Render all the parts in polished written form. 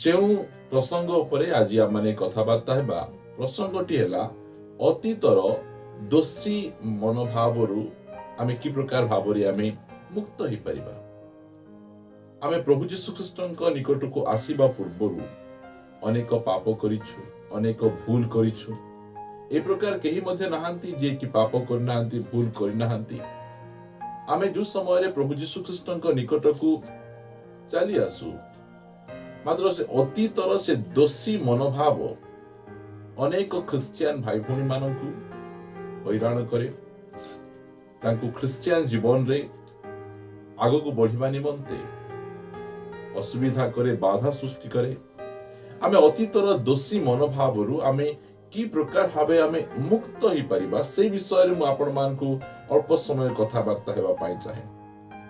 जो प्रसंग उपरे आज आम मैंने कथबार्ता हेबा प्रसंगटी है अतीतर दोषी मनोभाव आम कि प्रकार भाव आम मुक्त हो पारिबा। आम प्रभु जीशु ख्रीष्ट निकट को आसवा पूर्व अनेक पाप करिछु, अनेक भूल करिछु। ए प्रकार कहीं मध्य नहांती जे कि पाप करना भूल करना। आम जो समय प्रभु जीशु ख्रीष्ट निकट को चली आसु मात्र से अतीतर से दोषी मनोभाव अनेक ख्रिस्टियन भाई भौणी मानकु हैरान करे, तांकु ख्रिस्टियन जीवन रे आगको बढ़िबा निमंते असुविधा करे, बाधा सृष्टि करे। आमे अतीतर दोषी मनोभाव रु आमे कि प्रकार भावे आमे मुक्त हो पारिबा से विषय रे मु आपण मानकु अल्प समय कथबार्ता हेबा पाई चाहे।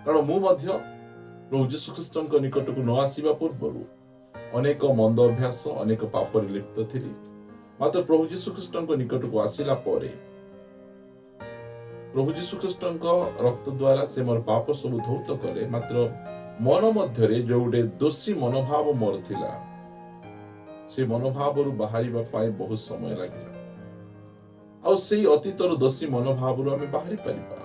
कारण मु मध्य प्रभु जीशु ख्रीष्ट निकट को न आसीबा पूर्व अनेक मंद अभ्यास, अनेक पाप लिप्त थिली। मात्र प्रभु जीशु ख्रीष्ट निकट को आसिला परे प्रभु जीशु ख्रीष्ट रक्त द्वारा से मोर पाप सब धौत कले। मात्र मन मध्य जो गोटे दोषी मनोभाव मोर थिला से मनोभाव रु बाहरिबा पाई बहुत समय लागिला। आ से अतीतर दोषी मनोभाव रु आमे बाहरी परिबा।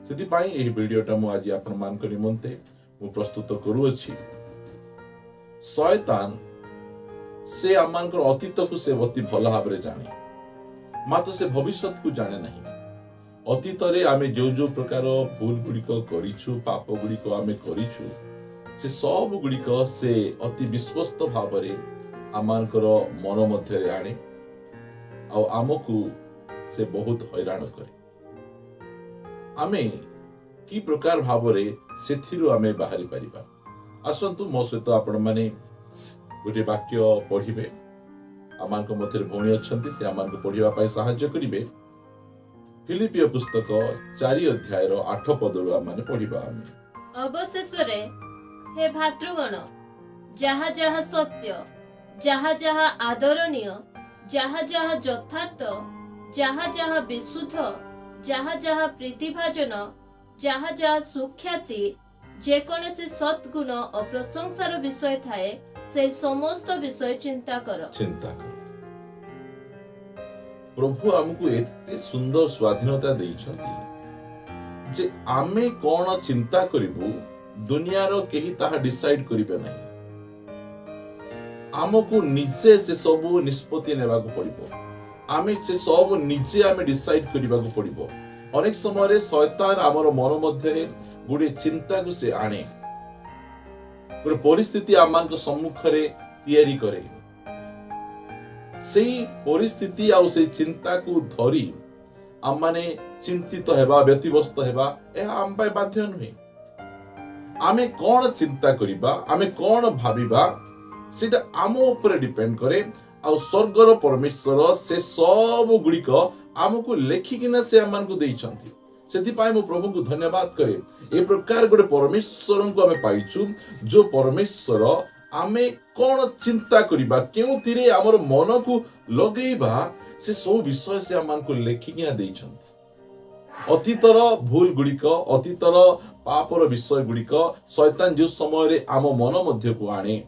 सेति पाई एही वीडियोटा मु आज आपण मान को निमंते मु प्रस्तुत करूअछि। शैतान से आमानकर अतीत को से अति भल भाव जाने, मात्र से भविष्य को जाने नहीं। अतीत रे आमे जो जो प्रकार भूल गुड़िक करिछु, पाप गुड़िक आमे करिछु, से सब गुड़िक से अति विश्वस्त भाव रे आमानकर मन मध्य आने आ आमको से बहुत हैरान करे। आमे कि प्रकार भाव रे सेथिरु आमे बाहरी परिबा। आसंतु मो सहित आपण माने गोटे वाक्य पढ़िबे। आमान को मध्य भौणी अछंती से आमान को पढ़िबा पई सहाय्य करिवे। फिलिपियो पुस्तक 4 अध्याय 8 पद रु आमान पढ़िबा। अवशेष रे हे भातृगण, जहा जहा सत्य, जहा जहा आदरणीय, जहा जहा यथार्थ, जहा जहा विशुद्ध, जहा जहा प्रीतिभाजन, जहा जहा सुख्याति, जेकोसी सद्गुण और प्रशंसार विषय थाए से समस्त विषय चिंता कर। प्रभु हमको एते सुंदर स्वाधीनता देइछंती जे आमे कोन चिंता करिबु दुनिया रो केही ताहा डिसाइड करिबे नहीं। आमको निजे से सब निष्पत्ति नेबा को पड़िबो। आमे से सब निजे आमे डिसाइड करिबा को पड़िबो। अनेक समय रे शैतान हमर मन मध्य रे गुडे चिंता को से आने, गोटे परिस्थिति आमान को सम्मुख रे तैयारी करे। सेही परिस्थिति आ से चिंता को धरी आम माने चिंतित हेबा, व्यतिव्यस्त हेबा, एहा आम पाए बाध्य नुहे। आमे कोन चिंता करिबा, आमे कोन भाबिबा, सेटा आम ऊपर डिपेंड करे। आ स्वर्गर परमेश्वर से सब गुड़िक आमको लेखिकिना से आमान को देइछंती। सेति पाए मो प्रभु को धन्यवाद करे। ए प्रकार गोटे परमेश्वर को आमे पाइछु, जो परमेश्वर आमे कोन चिंता करिबा, केउतिरे हमर मन को लगेइबा, से सब विषय से आमान को लेखिकिना देइछंती। अतीतर भूल गुड़िक, अतीतर पापर विषय गुड़िक शैतान जो समय रे आम मन मध्य को आने,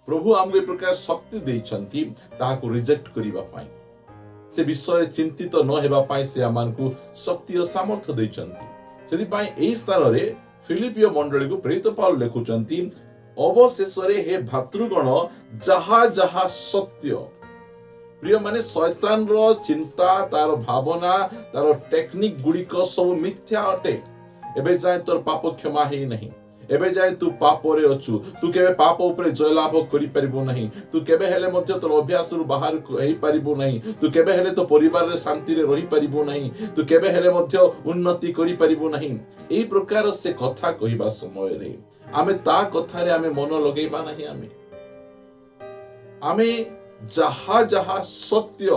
प्रभु आमको ए प्रकार शक्ति देइछंती ताहाको रिजेक्ट करिबा पाई, से विषय चिंतित न हेबा पाई से आमान को शक्ति और सामर्थ्य देइछंती। सेति पाई एही स्थान रे फिलिपियो मंडली को प्रेरित पाउल लेखुचंती, अवशेष रे हे भातृगण, जहा जहा सत्य। प्रिय माने शैतान रो चिंता, तार भावना, तार टेक्निक गुड़िक सब मिथ्या अटे। एबे जाय तोर पाप क्षमा हे नहीं, एबे जाय तू पाप रे अछु, तू केबे पाप ऊपर जय लाभ करि परिबो नहीं, तू केबे हेले मध्य तोर अभ्यास रु बाहर हेई परिबो नहीं, तू केबे हेले तो परिवार रे शांति रे रही परिबो नहीं, तू केबे हेले मध्य उन्नति करि परिबो नहीं। एई प्रकार से कथा कहिबा समय रे आमे ता कथा रे आमे मन लगेबा नहीं। आमे जहा जहा सत्य,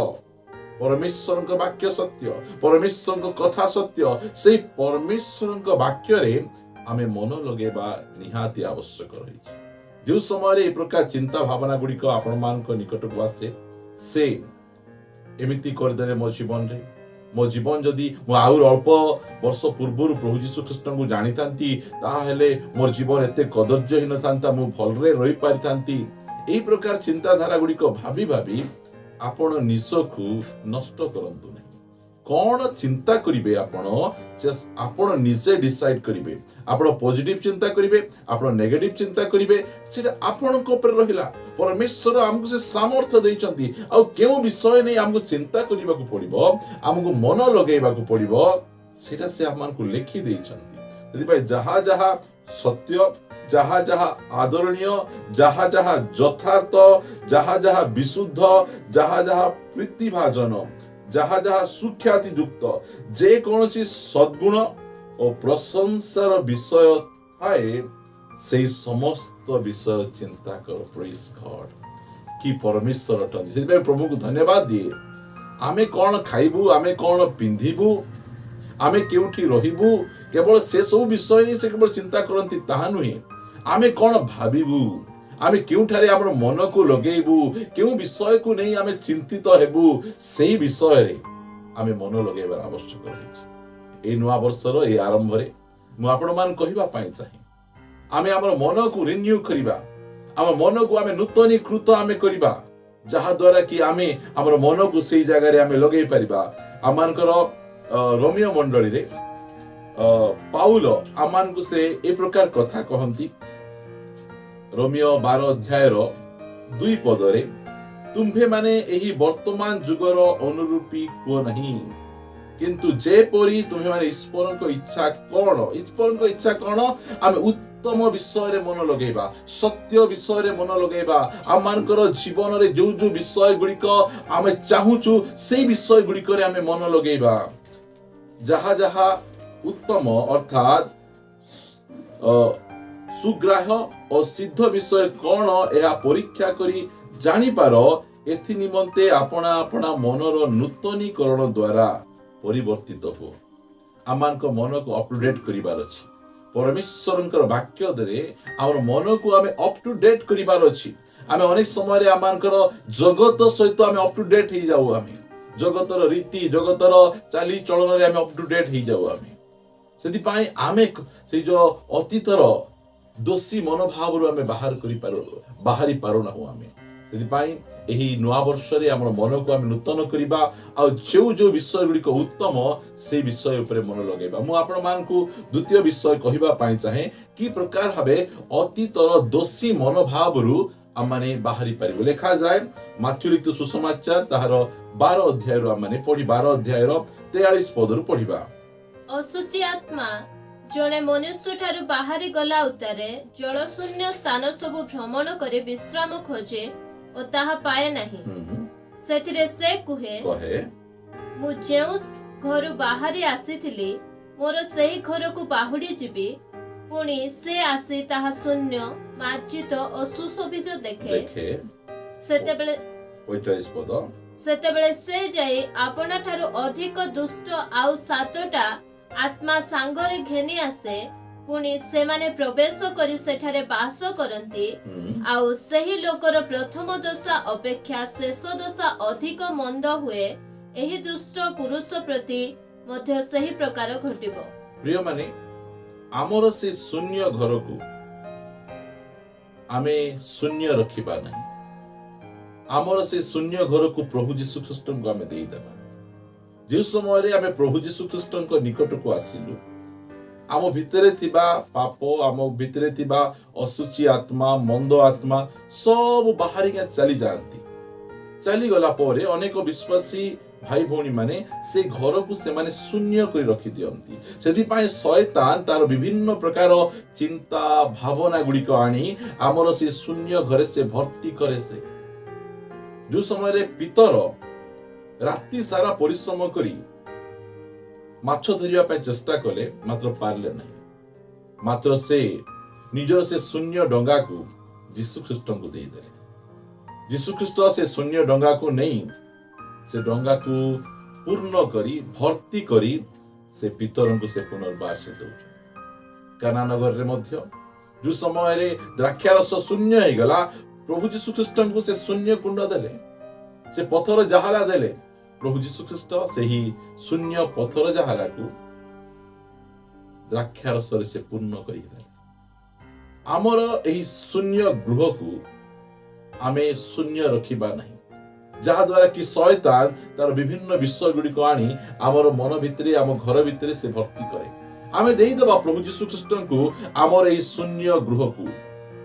परमेश्वर को वाक्य सत्य, परमेश्वर को कथा सत्य, से परमेश्वर को वाक्य रे आमे मन लगेबा निहाती आवश्यक रही। जो समय रे ए प्रकार चिंता भावना गुड़िक आपण मान को निकट को आसे, से एमिति कर देले मो जीवन रे, मो जीवन जदि मो आउर अल्प वर्ष पूर्व प्रभु जीशु ख्रीष्ट को जानी थांती, ताहा हेले मोर जीवन एते कदर्यहीन थांता, मु भलरे रही पारि थांती। এই প্রকার চিন্তাধারা গুড়িক ভাবি ভাবি আপন নিজকু নষ্ট করন্তু নাই। कौन चिंता करिवे आपण निजे डिसाइड करिवे। आपण पॉजिटिव चिंता करिवे, आपण नेगेटिव चिंता करिवे, सेटा आपण को ऊपर रहिला। परमेश्वर हमको से सामर्थ्य दैचंती आ केउ विषय नै हमको चिंता करिबा को पड़िबो, हमको मन लगेबा को पड़िबो, सेटा से हमको लिखि दैचंती। यदि भाई जहा जहा सत्य, जहा जहा आदरणीय, जहा जहा यथार्थ, जहा जहा विशुद्ध, जहा जहा प्रीतिभाजन, जहा जहा सुख्याति युक्त जे कौनसी सद्गुण और प्रशंसार विषय थाए से समस्त विषय चिंता कर। प्रेज गॉड कि परमेश्वर अटंती। से प्रभु को धन्यवाद दिए। आमे कौन खाइबू, आमे कौन पिंधिबू, आमे केउठी रहिबू, केवल से सब विषय नहीं से केवल चिंता करती ताहा नुहे। आमे कौन भाबिबू, आमे केउठारे हमर मन को लगेबू, केउ विषय को नहीं आमे चिंतित हेबू, सेही विषय रे आमे मन लगेबार आवश्यक रहिछि। ए नुआ वर्षर ए आरंभ रे मु आपण मान कहिबा पाई चाहि, आमे हमर मन को रिन्यू करिबा, हमर मन को आमे नूतनीकृत आमे करिबा, जहा द्वारा कि आमे हमर मन को सेही जगह रे आमे लगेई परिबा। आमानकर रोमियो मंडली रे पाउल आमान को से ए प्रकार कथा कहंती। रोमियो 12 अध्याय 2 पदरे, तुम्भे माने एही वर्तमान जुगर अनुरूपी को नहीं, किंतु जेपरी तुम्हे माने ईश्वर को इच्छा कौन, ईश्वर को इच्छा कौन, आमे उत्तम विषय रे मन लगेबा, सत्य विषय रे मन लगेबा। आमानकर जीवन रे जो जो विषय गुड़िक आमे चाहूचु से विषय गुड़िक रे आमे मन लगेबा। जहा जहा उत्तम अर्थात सुग्राह्य और सिद्ध विषय कौन यह परीक्षा करी जानी पार, एथि निमंते अपना अपना मनर नूतनीकरण द्वारा परिवर्तित हो। आमान को मन को अप टू डेट करिबार अछि। परमेश्वरंकर वाक्य दरे आमर मन को आमे अप टू डेट करिबार अछि। आमे अनेक समय रे आमानकर जगत सहित आमे अप टू डेट ही जाऊ। आमे जगतर रीति, जगतर चाली चलन रे आमे अप टू डेट ही जाऊ। आमे सेति पाई आमे से जो अतीतर दोषी मनोभाव आमे बाहरी पारु ना। आमे सेति पाई एही नुआ वर्ष रे हमर मन को आमे नूतन करिबा आ जो जो विषय गुड़िक उत्तम से विषय उपरे मन लगेबा। मु आपण मान को द्वितीय विषय कहिबा पाई चाहे कि प्रकार भाबे अतीतर दोषी मनोभाव रु आमाने बाहरी पारिबो। लेखा जाय माथ्यू लिखित सुसमाचार ताहार 12 अध्याय रु आमाने पढी 12 अध्याय रो 43 पद रु पढिबा। असुचि आत्मा जणे मनुष्य ठारू बाहरी गला उतारे जलशून्य स्थान सब भ्रमण करे विश्राम खोजे और ताहा पाए नहीं। सेथिरे से कहे मु जेउ घर बाहरी आसीथिली मोर सेही घर को बाहुडी जिबी, पुणी से आसी ताहा शून्य मार्जित और सुशोभित देखे। सेतेबेले 45 पद, सेतेबेले से जाई आपना ठारू अधिक दुष्ट आउ सातोटा आत्मा सांगरे घेनी आसे, पुणी से माने प्रवेश करी सेठारे बास करंती। आउ सही लोकर प्रथम दशा अपेक्षा शेष दशा अधिक मंद हुए, एही दुष्ट पुरुष प्रति मध्य सही प्रकार घटिबो। प्रिय माने आमर से शून्य घर को आमे शून्य रखिबा नहीं। आमर से शून्य घर को प्रभु यीशु ख्रीष्ट को आमे देई देबा। जे समय रे आमे प्रभु यीशु ख्रीष्ट को निकट को आसिलु, आम भितरे थिबा पाप, आम भितरे थिबा असुचि आत्मा, मंद आत्मा सब बाहरी के चली जाती। चली गला परे अनेक विश्वासी भाई भौणी माने से घर को से माने शून्य कर रखी दियंती। सेति पाए शैतान तार विभिन्न प्रकार चिंता भावना गुड़िक आनी आमर से शून्य घरे से भर्ती करे। से जो समय रे पितर राति सारा परिश्रम करी माछ धरिया पे चेष्टा कले मात्र पारले नहीं, मात्र से निजर से शून्य डंगा को यीशु ख्रीष्ट को दे देले। यीशु ख्रीष्ट से शून्य डंगा को नहीं, से डंगा को पूर्ण करी भर्ती करी से पितरों को से पुनर्बार से दौड़। काना नगर रे मध्य जो समय रे द्राक्षारस शून्य ही गला, प्रभु यीशु ख्रीष्ट को से शून्य कुंड देले, से पथर जहाला देले। प्रभु यीशु ख्रीष्ट से ही शून्य पथर जहाला को द्राक्षारस से पूर्ण करी देले। आमर एही शून्य गृह को आमे शून्य रखिबा नहीं, जहा द्वारा कि शैतान तार विभिन्न विषय गुड़िक आनी आमर मन भितरे आम घर भितरे से भर्ती करे। आमे देई दबा प्रभु यीशु ख्रीष्ट को आमर एई शून्य गृह को,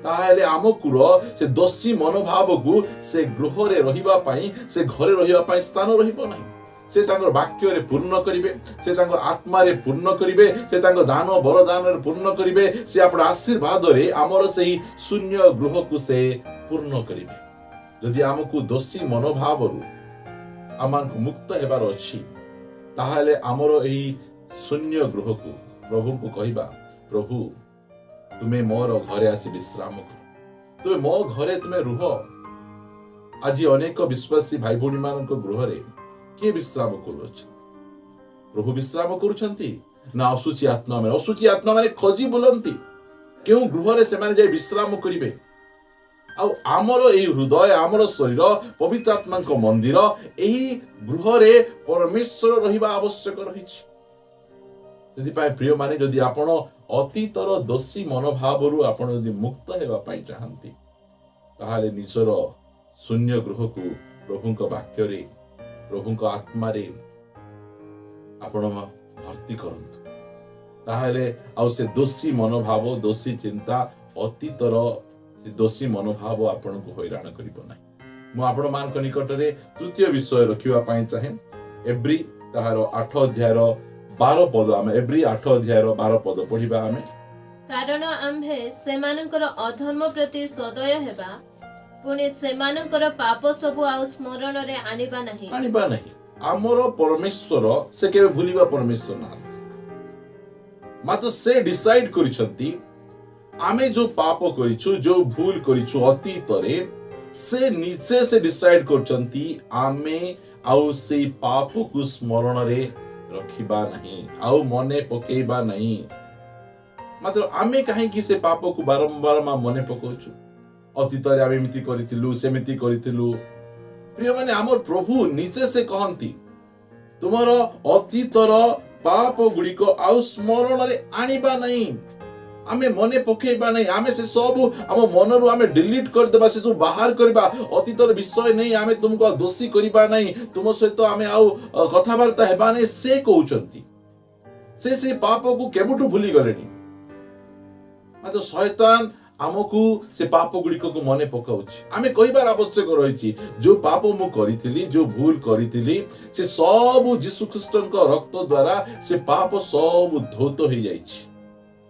ताहेले आमकुर से दोषी मनोभाव को से गृह रे रहिबा पई से घरे रहिबा पई स्थान रहिबो नहीं। से तांकर वाक्य रे पूर्ण करिवे, से तांकर आत्मा रे पूर्ण करिवे, से तांकर दान वरदान रे पूर्ण करिवे, से आपण आशीर्वाद रे आमर सेही शून्य गृह को से पूर्ण करिवे। जदि आमको दोषी मनोभाव रु आमको मुक्त हेबार अछि, ताहाले आमर एही शून्य गृह को प्रभु को कहिबा, प्रभु तुमे मोर घरे आसी विश्राम कर, तुमे मो घरे तुमे रुह। आज अनेक विश्वासी भाई भौणी मानक गृह रे किए विश्राम करूछंती? प्रभु विश्राम करूछंती ना असुची आत्मा माने? असुची आत्मा माने खोजी बुलंती केउ गृह रे से माने जाय विश्राम करिवे। आउ आमर एही हृदय आमर शरीर पवित्र आत्मा को मंदिर, एही गृह रे परमेश्वर रहिबा आवश्यक रहिछि। सेदिपाई प्रिय माने जदि आपण अतीतर दोषी मनोभाव रु आपण जदि मुक्त हेबा पाई चाहंती, ताहाले निजर शून्य गृह को प्रभुଙ୍କ वाक्य रे प्रभुଙ୍କ आत्मा रे आपण भर्ती करंतु। ताहाले आउ से दोषी मनोभाव दोषी चिंता अतीतर दोषी मनोभाव आपण को हैरान करिबो नाही। मु आपण मान निकट रे तृतीय विषय रखिबा पाई चाहे। एब्री ताहार 8 अध्याय 12 पद, आमे एब्री 8 अध्याय 12 पद पढिबा। आमे कारण आम्भे सेमानकर अधर्म प्रति सदय हेबा, पुणे सेमानकर पाप सब आउ स्मरण रे आनिबा नहीं। आमर परमेश्वर से केबे भूलिबा परमेश्वर ना, मात्र से डिसाइड करिसंती आमे जो पाप करिछु जो भूल करिछु अतीत रे, से नीचे से डिसाइड करचंती आमे आउ से पाप को स्मरण रे रखिबा नहीं, आउ मने पकेइबा नहीं। मात्र आमे काहे कि से पाप को बारंबार मने पकोछु, अतीत रे आमे एमिति करिथिलु सेमिति करिथिलु। प्रिय माने हमर प्रभु नीचे से कहंती तुमर अतीतर पाप गुड़िक आउ स्मरण रे आनिबा नहीं, आमे मने पकेइबा नहीं। आमे से सब आम मन रु आमे डिलीट कर देबा, से सब बाहर करबा। अतीतर विषय नहीं, आमे तुमको दोषी करिबा नहीं, तुम सहित आमे आउ कथाबार्ता हेबा नहीं। से कहउचंती से पाप को केबुटु भूली गलेनी, मात्र शैतान आमको से पाप गुड़िक को मने पकाउछि। आमे कहिबार आवश्यक रहिछि जो पाप मु करिथिली जो भूल करिथिली से सब यीशु ख्रीष्टଙ୍କ रक्त द्वारा से पाप सब धौत हो जाइछि।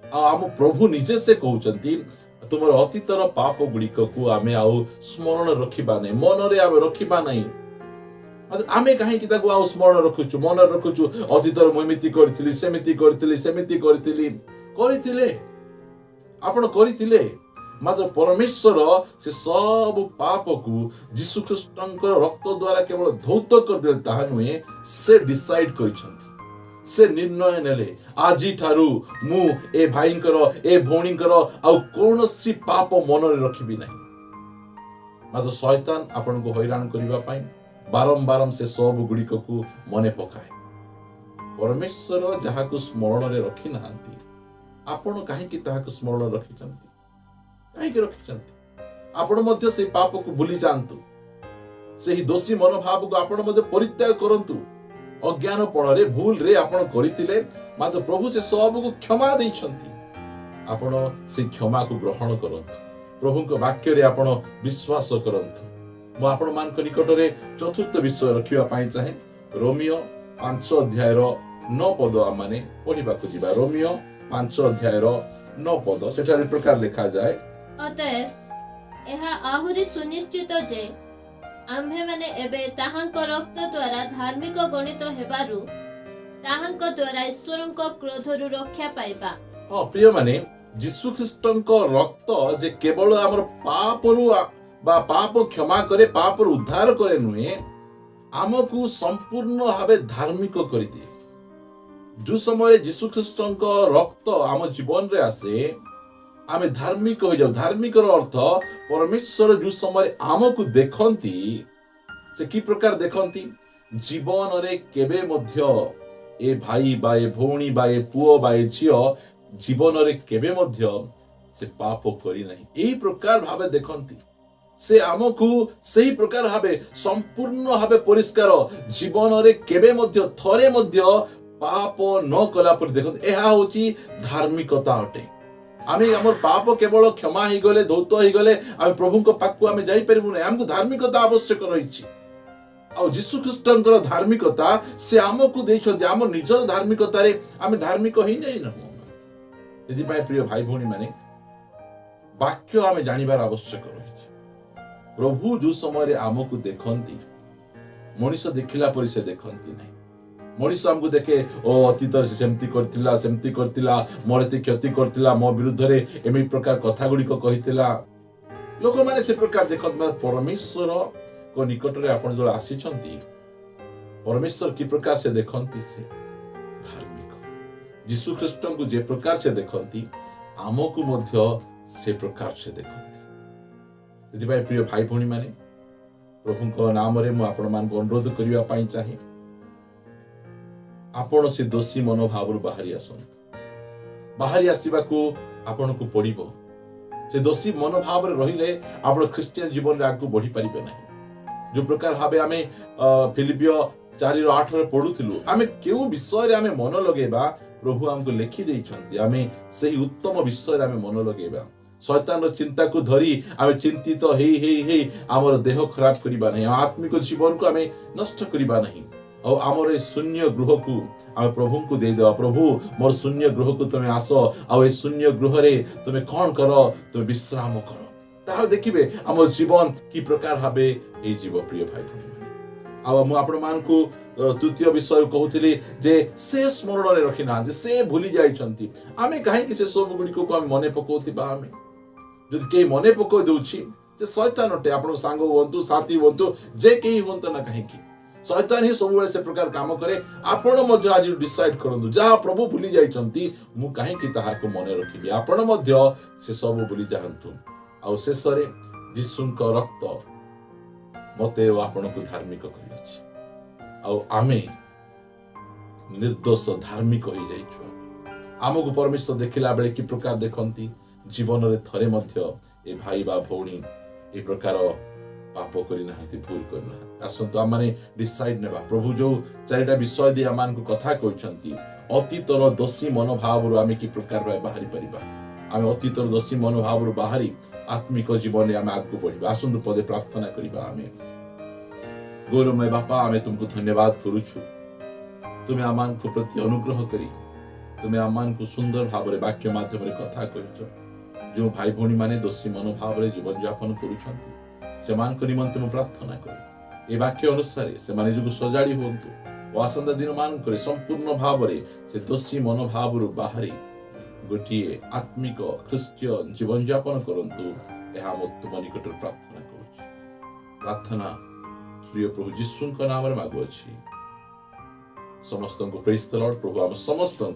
आम प्रभु निजे से कहउचंती तुमर अतीतर पाप गुड़िक को आमे आउ स्मरण रखिबा नहीं, मन रे आमे रखिबा नहीं। आमे काहे कि ताको आउ स्मरण रखुछु, मन रखुछु अतीतर मु एमिति करथिली सेमिति करथिले आपण करिथिले। मात्र परमेश्वर से सब पाप को यीशु ख्रीष्टଙ୍କ रक्त द्वारा केवल धौत कर देले ताहा नुहे, से डिसाइड करिसंती, से निर्णय नेले आजी ठारू मु ए भाईंकर ए भौणींकर आउ कोनोसी पाप मन रे रखिबि नाही। मात्र शैतान आपण को हैरान करिबा पई बारंबार से सब गुड़िक को मने पकाए। परमेश्वर जहा को स्मरण रे रखि नाहंती, आपण काहे कि ताहा को स्मरण रखिचंती, काहे कि रखिचंती? आपण मध्य से पाप को भूली जांतु, सेही दोषी मनोभाव को आपण मध्य परित्याग करंतु। अज्ञानपण रे भूल रे आपण करिथिले, मात्र प्रभु से सब को क्षमा दैछंती। आपण से क्षमा को ग्रहण करंतु, प्रभुଙ୍କ वाक्य रे आपण विश्वास करंतु। मु आपण मान निकट रे चतुर्थ विषय रखिबा पाई चाहे। रोमियो 5 अध्याय 9 पद आमाने पढिबा को जिबा। रोमियो 5 अध्याय 9 पद सेठारे प्रकार लिखा जाए, अतएव एहा आहुरी सुनिश्चित जे आम्भे माने एबे ताहांक रक्त द्वारा धार्मिक गणित हेबारु ताहांक द्वारा ईश्वरଙ୍କ क्रोधरु रक्षा पाइबा। हां प्रिय माने यीशु ख्रीष्टଙ୍କ रक्त जे केवल हमर पापरु बा पाप क्षमा करे पाप उद्धार करे नुहे, आमको संपूर्ण भावे धार्मिक कर दिए। जो समय यीशु ख्रीष्टଙ୍କ रक्त आम जीवन रे आसे आमे धार्मिक हो जाऊ। धार्मिक अर्थ परमेश्वर जो समय आमको देखंती से की प्रकार देखंती, जीवन रे केबे मध्य ए भाई बा ए भौणी बा ए पुओ बा ए झियो जीवन रे केबे मध्य से पाप करी नहीं, एही प्रकार भावे देखंती। से आमको सही प्रकार भावे संपूर्ण भावे परिष्कार जीवन रे केबे मध्य थरे मध्य पाप न कला पर देखो यह होची धार्मिकता अटे। आमे हमर पाप केवल क्षमा ही गले धौत ही गले आमे प्रभु को पाक को आमे जाई परिबु नै हमको धार्मिकता आवश्यक रहिछि। आ यीशु ख्रीष्टंकर धार्मिकता से आमको देइछन हमर निजर धार्मिकता रे आमे धार्मिक ही नै न यदि पाए प्रिय भाई भौणी माने वाक्य आमे जानिबार आवश्यक रहिछि। प्रभु जो समय आमको देखती मनीष देखला पर से देखती नहीं। मनीष आमको देखे ओ अतीत से सेमती करतिला मोर एते क्षति करतिला मो विरुद्ध रे एमि प्रकार कथा गुडी को कहितिला लोक माने से प्रकार देखत परमेश्वर को निकट रे आपण जो आसी छंती परमेश्वर की प्रकार से देखंती से धार्मिक यीशु ख्रीष्ट को जे प्रकार से देखंती आमको मध्य से प्रकार से देखंती। यदि प्रिय भाई भौणी माने प्रभु को नाम रे मु आपण मान को अनुरोध करिवा पाई चाहे आपण से दोषी मनोभाव बाहरी बाहरी आसवा को आपण को पड़िबो। से दोषी मनोभाव रहिले आपण ख्रिस्टियन जीवन रे आगु बढ़ी परिबे नहीं। जो प्रकार भाबे आमे फिलिपियो 4:8 रे पढुथिलु आमे केउ विषय रे आमे मन लगेबा प्रभु हमको लिखि दैछंती आमे सही उत्तम विषय रे आमे मन लगेबा। शैतान रो चिंता को धरी आमे चिंतित हे हमर देह खराब करिबा नहीं आत्मिक जीवन को आमे नष्ट करिबा नहीं और आमर शून्य गृह को आम प्रभु को दे देवा। प्रभु मोर शून्य गृह को तुम्हें आस आ शून्य गृह रे तुम्हें कौन कर तुम्हें विश्राम कर ता देखिबे आम जीवन की प्रकार भावे ए जीव। प्रिय भाई भौणी मु आपण मान को तृतीय विषय कहूली जे से स्मरण रे रखी ना से भूली जाइछंती आमे काहे कि से सब गुडी को आमे मने पकोतिबा आमे जदि के मने पको दउछि जे शैतान अटे आपण सांग होंतु साथी होंतु जे केही होंतु ना काहे कि शैतान ही सब से प्रकार काम करे। आपण मध्य आज डिसाइड करंतु जहा प्रभु भूली जाइछंती मु काहे कि ताहा को मने रखिबी आपण मध्य से सब भूली जाहंतु आ शेष रे यीशुंक रक्त मते आपण को धार्मिक करिछि आ आमे निर्दोष धार्मिक होई जाइछु। आमको परमेश्वर देखिला बेले कि प्रकार देखंती जीवन रे थरे मध्य ए भाई बा भौणी ए प्रकार पाप करना भूल करना आसतु आम डिसाइड नेबा प्रभु जो चारिटा विषय दी आम कथा कहते अतीतर दोषी मनोभाव आम कि प्रकार बाहरी परिबा आम अतीतर दोषी मनोभाव बाहरी आत्मिक जीवन आम आगू बढ़ा आसतु पदे प्रार्थना करबा। आम गौरवमय बापा आम तुमको धन्यवाद करुछु तुम्हें आम को प्रति अनुग्रह करी तुम्हें आम को सुंदर भाव वाक्य माध्यम कथा कह जो भाई भौणी माने दोषी मनोभाव जीवन यापन करुछंती सेमान को निमंत्रण मु प्रार्थना करे ए वाक्य अनुसार से माने जो सजाड़ी होंतु ओ आसंदा दिन मान करे संपूर्ण भाव रे से दोषी मनोभाव रु बाहरी गोटिए आत्मिक ख्रिस्टियन जीवन यापन करंतु एहा मु तुम निकट प्रार्थना करूछि। प्रार्थना प्रिय प्रभु यीशु को नाम रे मागु अछि। समस्त को प्रेज द लॉर्ड। प्रभु हम समस्त को